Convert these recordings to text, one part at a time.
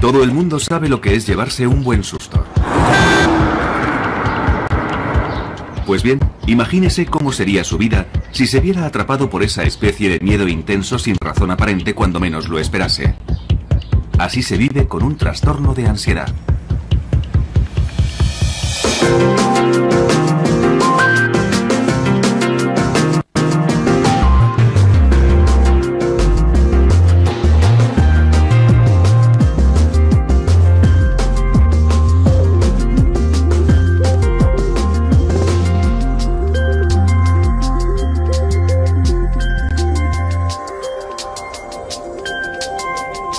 Todo el mundo sabe lo que es llevarse un buen susto. Pues bien, imagínese cómo sería su vida si se viera atrapado por esa especie de miedo intenso sin razón aparente cuando menos lo esperase. Así se vive con un trastorno de ansiedad.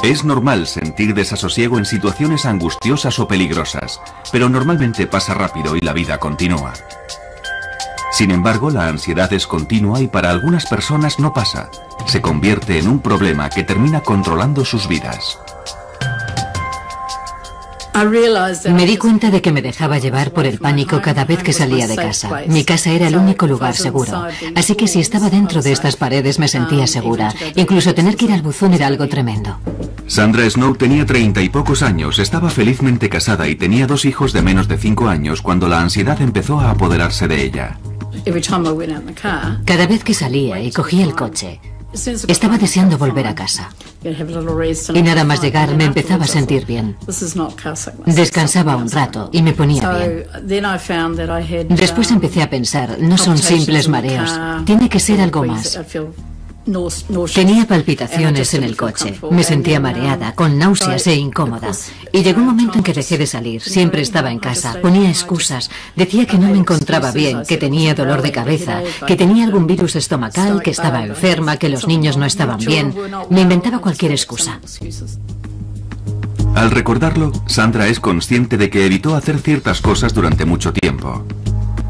Es normal sentir desasosiego en situaciones angustiosas o peligrosas, pero normalmente pasa rápido y la vida continúa. Sin embargo, la ansiedad es continua y para algunas personas no pasa. Se convierte en un problema que termina controlando sus vidas. Me di cuenta de que me dejaba llevar por el pánico cada vez que salía de casa. Mi casa era el único lugar seguro, así que si estaba dentro de estas paredes me sentía segura. Incluso tener que ir al buzón era algo tremendo. Sandra Snow tenía 30 y pocos años, estaba felizmente casada y tenía 2 hijos de menos de 5 años cuando la ansiedad empezó a apoderarse de ella. Cada vez que salía y cogía el coche, estaba deseando volver a casa. Y nada más llegar me empezaba a sentir bien. Descansaba un rato y me ponía bien. Después empecé a pensar, no son simples mareos, tiene que ser algo más. Tenía palpitaciones en el coche, me sentía mareada, con náuseas e incómoda. Y llegó un momento en que dejé de salir, siempre estaba en casa, ponía excusas, decía que no me encontraba bien, que tenía dolor de cabeza, que tenía algún virus estomacal, que estaba enferma, que los niños no estaban bien. Me inventaba cualquier excusa. Al recordarlo, Sandra es consciente de que evitó hacer ciertas cosas durante mucho tiempo.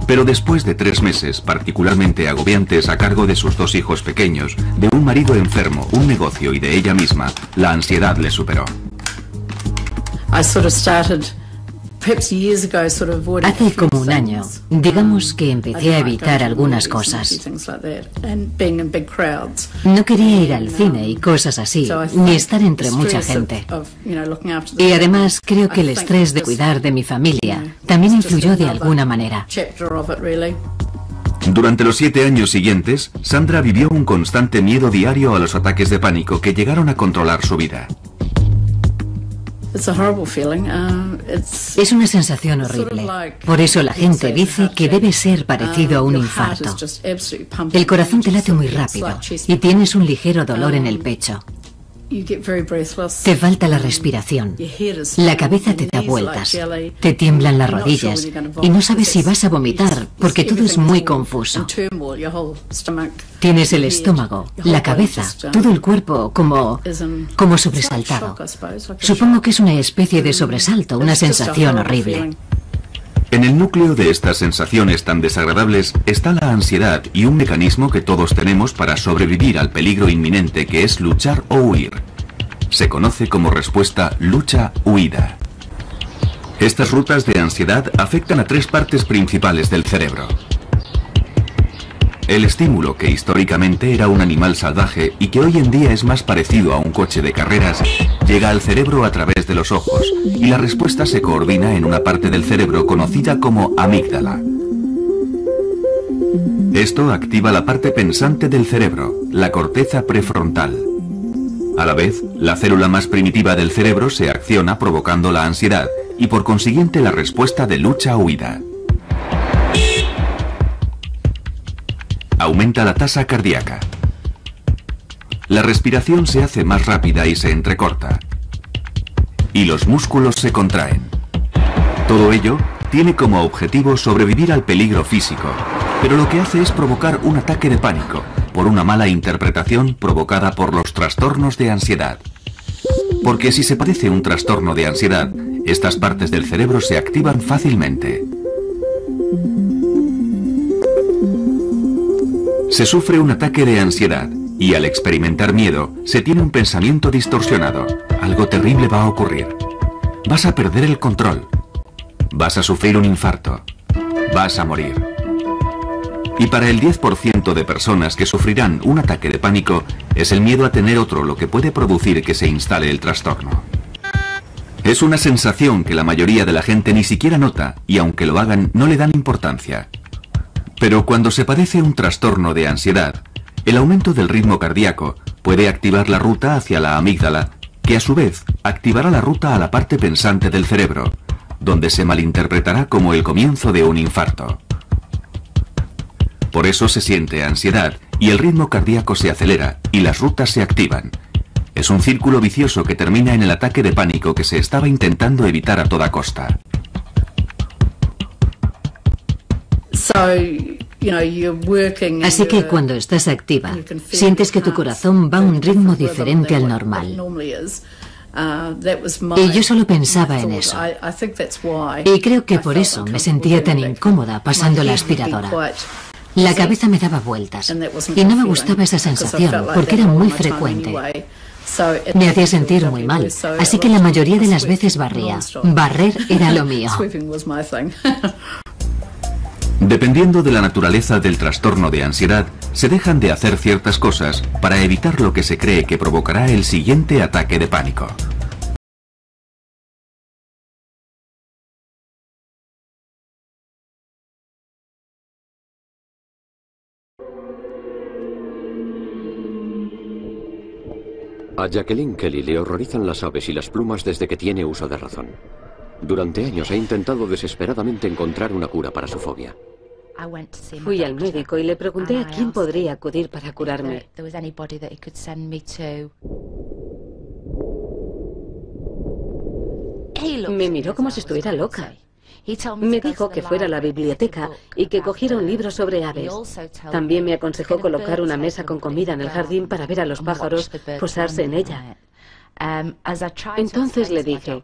Pero después de 3 meses particularmente agobiantes a cargo de sus 2 hijos pequeños, de un marido enfermo, un negocio y de ella misma, la ansiedad le superó. Hace como un año, digamos que empecé a evitar algunas cosas. No quería ir al cine y cosas así, ni estar entre mucha gente. Y además creo que el estrés de cuidar de mi familia también influyó de alguna manera. Durante los 7 años siguientes, Sandra vivió un constante miedo diario a los ataques de pánico que llegaron a controlar su vida. Es una sensación horrible. Por eso la gente dice que debe ser parecido a un infarto. El corazón te late muy rápido y tienes un ligero dolor en el pecho. Te falta la respiración. La cabeza te da vueltas. Te tiemblan las rodillas y no sabes si vas a vomitar porque todo es muy confuso. Tienes el estómago, la cabeza, todo el cuerpo como sobresaltado. Supongo que es una especie de sobresalto, una sensación horrible. En el núcleo de estas sensaciones tan desagradables está la ansiedad y un mecanismo que todos tenemos para sobrevivir al peligro inminente que es luchar o huir. Se conoce como respuesta lucha-huida. Estas rutas de ansiedad afectan a 3 partes principales del cerebro. El estímulo, que históricamente era un animal salvaje y que hoy en día es más parecido a un coche de carreras, llega al cerebro a través de los ojos y la respuesta se coordina en una parte del cerebro conocida como amígdala. Esto activa la parte pensante del cerebro, la corteza prefrontal. A la vez, la célula más primitiva del cerebro se acciona provocando la ansiedad y por consiguiente la respuesta de lucha-huida. Aumenta la tasa cardíaca. La respiración se hace más rápida y se entrecorta. Y los músculos se contraen. Todo ello tiene como objetivo sobrevivir al peligro físico, pero lo que hace es provocar un ataque de pánico, por una mala interpretación provocada por los trastornos de ansiedad. Porque si se padece un trastorno de ansiedad, estas partes del cerebro se activan fácilmente. Se sufre un ataque de ansiedad y al experimentar miedo se tiene un pensamiento distorsionado. Algo terrible va a ocurrir. Vas a perder el control. Vas a sufrir un infarto. Vas a morir. Y para el 10% de personas que sufrirán un ataque de pánico, es el miedo a tener otro lo que puede producir que se instale el trastorno. Es una sensación que la mayoría de la gente ni siquiera nota y aunque lo hagan no le dan importancia. Pero cuando se padece un trastorno de ansiedad, el aumento del ritmo cardíaco puede activar la ruta hacia la amígdala, que a su vez activará la ruta a la parte pensante del cerebro, donde se malinterpretará como el comienzo de un infarto. Por eso se siente ansiedad y el ritmo cardíaco se acelera y las rutas se activan. Es un círculo vicioso que termina en el ataque de pánico que se estaba intentando evitar a toda costa. Así que cuando estás activa, sientes que tu corazón va a un ritmo diferente al normal. Y yo solo pensaba en eso. Y creo que por eso me sentía tan incómoda pasando la aspiradora. La cabeza me daba vueltas y no me gustaba esa sensación porque era muy frecuente. Me hacía sentir muy mal, así que la mayoría de las veces barría. Barrer era lo mío. Dependiendo de la naturaleza del trastorno de ansiedad, se dejan de hacer ciertas cosas para evitar lo que se cree que provocará el siguiente ataque de pánico. A Jacqueline Kelly le horrorizan las aves y las plumas desde que tiene uso de razón. Durante años ha intentado desesperadamente encontrar una cura para su fobia. Fui al médico y le pregunté a quién podría acudir para curarme. Me miró como si estuviera loca. Me dijo que fuera a la biblioteca y que cogiera un libro sobre aves. También me aconsejó colocar una mesa con comida en el jardín para ver a los pájaros posarse en ella. Entonces le dije,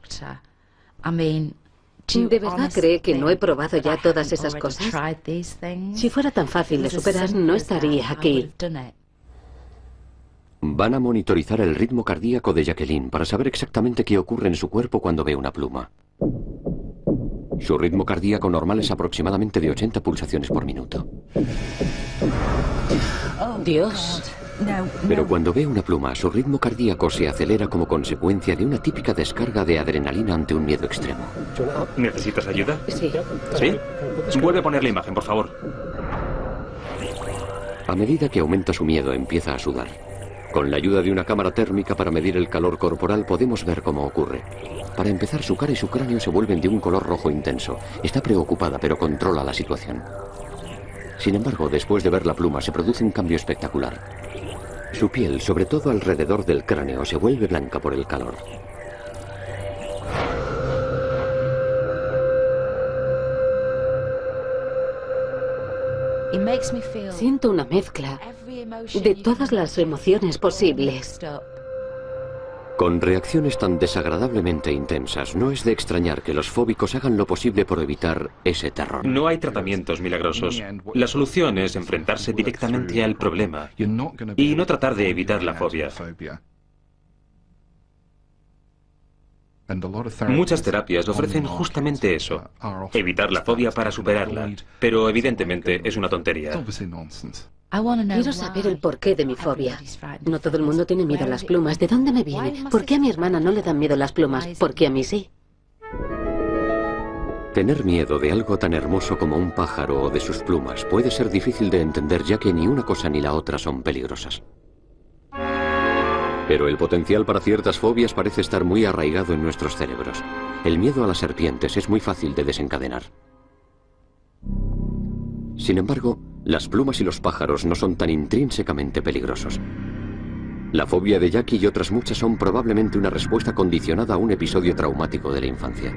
¿de verdad cree que no he probado ya todas esas cosas? Si fuera tan fácil de superar, no estaría aquí. Van a monitorizar el ritmo cardíaco de Jacqueline para saber exactamente qué ocurre en su cuerpo cuando ve una pluma. Su ritmo cardíaco normal es aproximadamente de 80 pulsaciones por minuto. Dios. Pero cuando ve una pluma, su ritmo cardíaco se acelera como consecuencia de una típica descarga de adrenalina ante un miedo extremo. ¿Necesitas ayuda? Sí. ¿Sí? Vuelve a poner la imagen, por favor. A medida que aumenta su miedo, empieza a sudar. Con la ayuda de una cámara térmica para medir el calor corporal podemos ver cómo ocurre. Para empezar, su cara y su cráneo se vuelven de un color rojo intenso. Está preocupada, pero controla la situación. Sin embargo, después de ver la pluma, se produce un cambio espectacular. Su piel, sobre todo alrededor del cráneo, se vuelve blanca por el calor. Siento una mezcla de todas las emociones posibles. Con reacciones tan desagradablemente intensas, no es de extrañar que los fóbicos hagan lo posible por evitar ese terror. No hay tratamientos milagrosos. La solución es enfrentarse directamente al problema y no tratar de evitar la fobia. Muchas terapias ofrecen justamente eso, evitar la fobia para superarla, pero evidentemente es una tontería. Quiero saber el porqué de mi fobia. No todo el mundo tiene miedo a las plumas. ¿De dónde me viene? ¿Por qué a mi hermana no le dan miedo las plumas? ¿Por qué a mí sí? Tener miedo de algo tan hermoso como un pájaro o de sus plumas puede ser difícil de entender, ya que ni una cosa ni la otra son peligrosas. Pero el potencial para ciertas fobias parece estar muy arraigado en nuestros cerebros. El miedo a las serpientes es muy fácil de desencadenar. Sin embargo, las plumas y los pájaros no son tan intrínsecamente peligrosos. La fobia de Jackie y otras muchas son probablemente una respuesta condicionada a un episodio traumático de la infancia.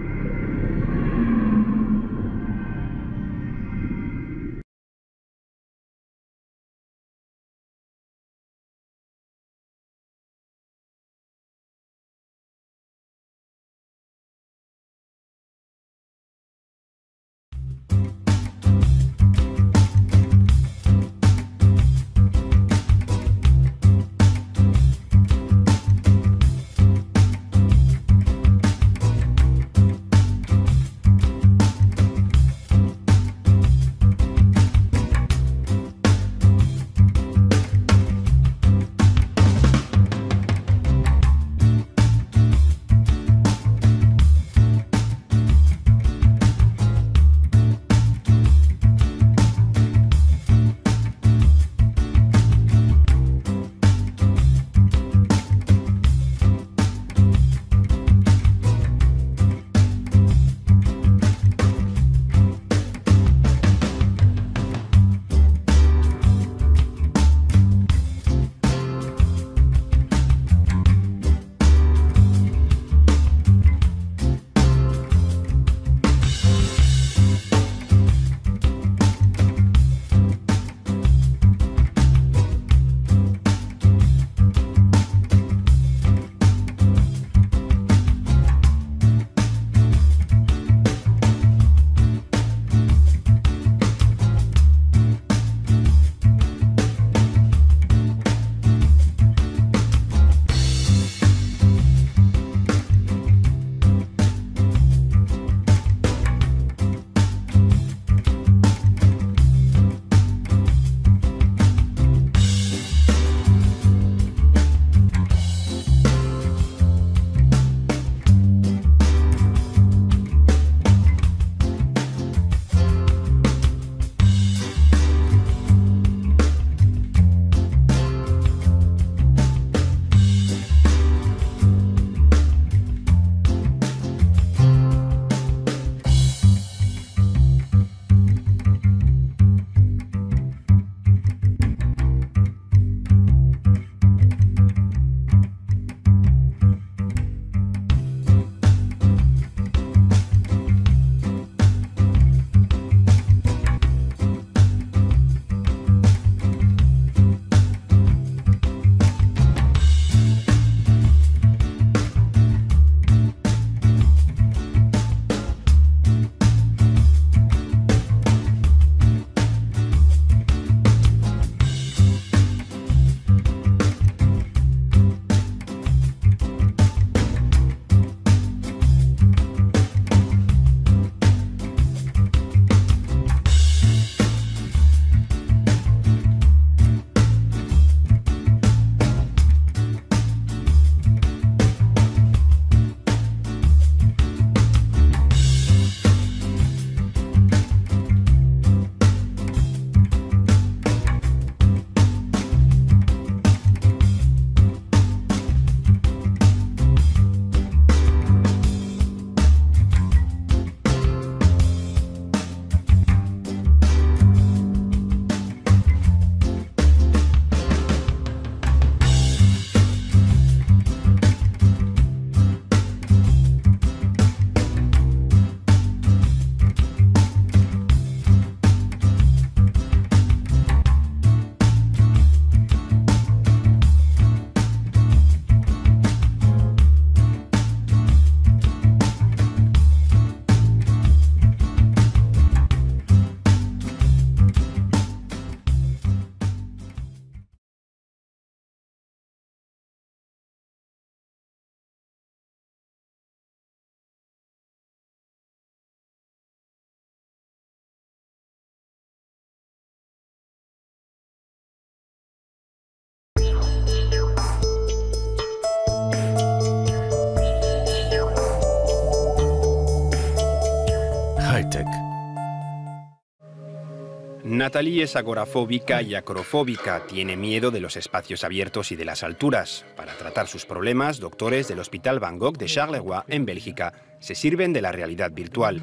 Natalie es agorafóbica y acrofóbica. Tiene miedo de los espacios abiertos y de las alturas. Para tratar sus problemas, doctores del Hospital Van Gogh de Charleroi, en Bélgica, se sirven de la realidad virtual.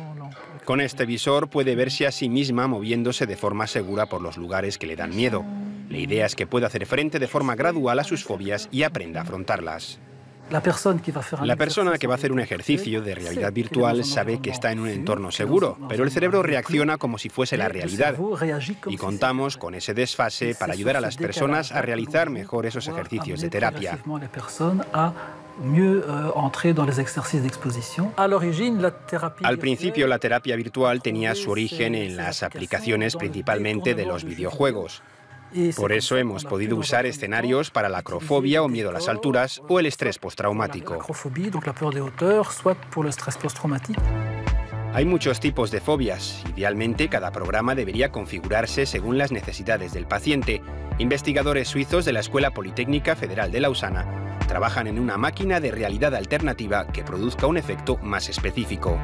Con este visor puede verse a sí misma moviéndose de forma segura por los lugares que le dan miedo. La idea es que pueda hacer frente de forma gradual a sus fobias y aprenda a afrontarlas. La persona que va a hacer un ejercicio de realidad virtual sabe que está en un entorno seguro, pero el cerebro reacciona como si fuese la realidad. Y contamos con ese desfase para ayudar a las personas a realizar mejor esos ejercicios de terapia. Al principio, la terapia virtual tenía su origen en las aplicaciones principalmente de los videojuegos. Por eso hemos podido usar escenarios para la acrofobia o miedo a las alturas o el estrés postraumático. Hay muchos tipos de fobias. Idealmente, cada programa debería configurarse según las necesidades del paciente. Investigadores suizos de la Escuela Politécnica Federal de Lausana trabajan en una máquina de realidad alternativa que produzca un efecto más específico.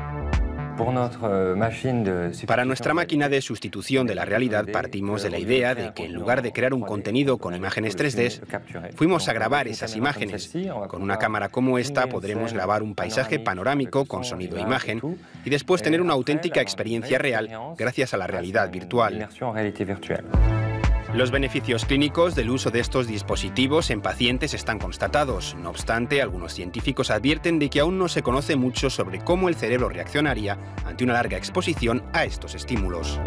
Para nuestra máquina de sustitución de la realidad partimos de la idea de que en lugar de crear un contenido con imágenes 3D, fuimos a grabar esas imágenes. Con una cámara como esta podremos grabar un paisaje panorámico con sonido e imagen y después tener una auténtica experiencia real gracias a la realidad virtual. Los beneficios clínicos del uso de estos dispositivos en pacientes están constatados. No obstante, algunos científicos advierten de que aún no se conoce mucho sobre cómo el cerebro reaccionaría ante una larga exposición a estos estímulos.